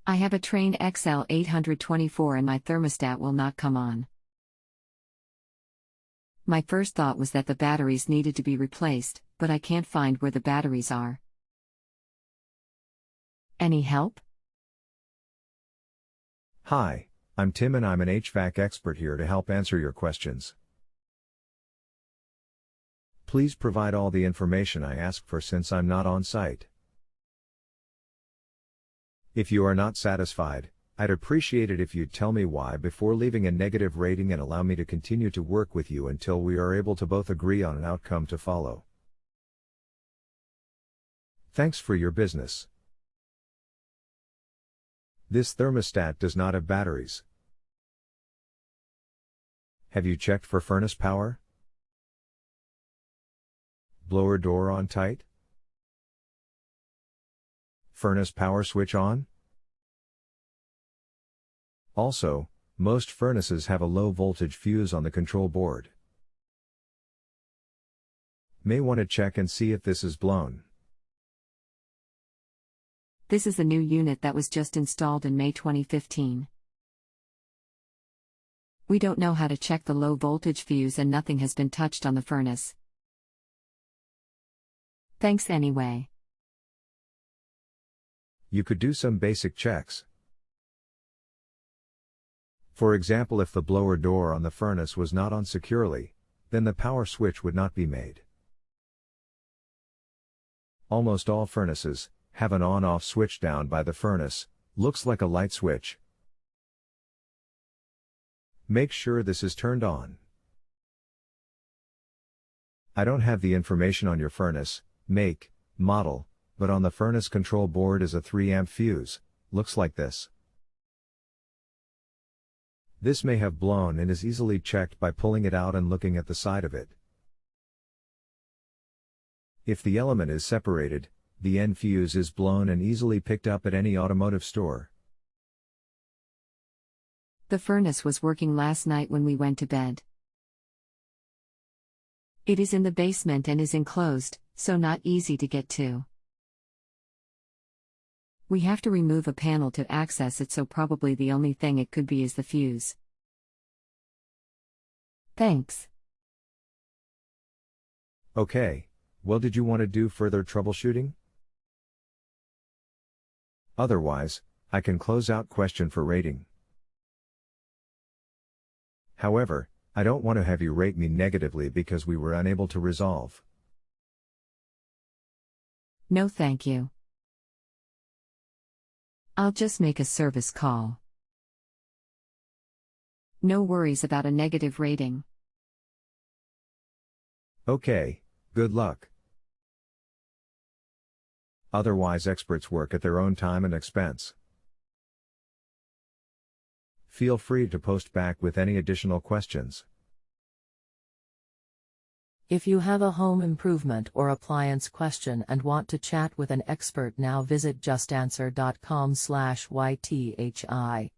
I have a Trane XL824 and my thermostat will not come on. My first thought was that the batteries needed to be replaced, but I can't find where the batteries are. Any help? Hi, I'm Tim and I'm an HVAC expert here to help answer your questions. Please provide all the information I ask for since I'm not on site. If you are not satisfied, I'd appreciate it if you'd tell me why before leaving a negative rating and allow me to continue to work with you until we are able to both agree on an outcome to follow. Thanks for your business. This thermostat does not have batteries. Have you checked for furnace power? Blower door on tight? Furnace power switch on? Also, most furnaces have a low voltage fuse on the control board. May want to check and see if this is blown. This is the new unit that was just installed in May 2015. We don't know how to check the low voltage fuse and nothing has been touched on the furnace. Thanks anyway. You could do some basic checks. For example, if the blower door on the furnace was not on securely, then the power switch would not be made. Almost all furnaces have an on-off switch down by the furnace, looks like a light switch. Make sure this is turned on. I don't have the information on your furnace, make, model, but on the furnace control board is a 3-amp fuse, looks like this. This may have blown and is easily checked by pulling it out and looking at the side of it. If the element is separated, the end fuse is blown and easily picked up at any automotive store. The furnace was working last night when we went to bed. It is in the basement and is enclosed, so not easy to get to. We have to remove a panel to access it, so probably the only thing it could be is the fuse. Thanks. Okay, well, did you want to do further troubleshooting? Otherwise, I can close out question for rating. However, I don't want to have you rate me negatively because we were unable to resolve. No thank you. I'll just make a service call. No worries about a negative rating. Okay, good luck. Otherwise, experts work at their own time and expense. Feel free to post back with any additional questions. If you have a home improvement or appliance question and want to chat with an expert now, visit justanswer.com/YTHI.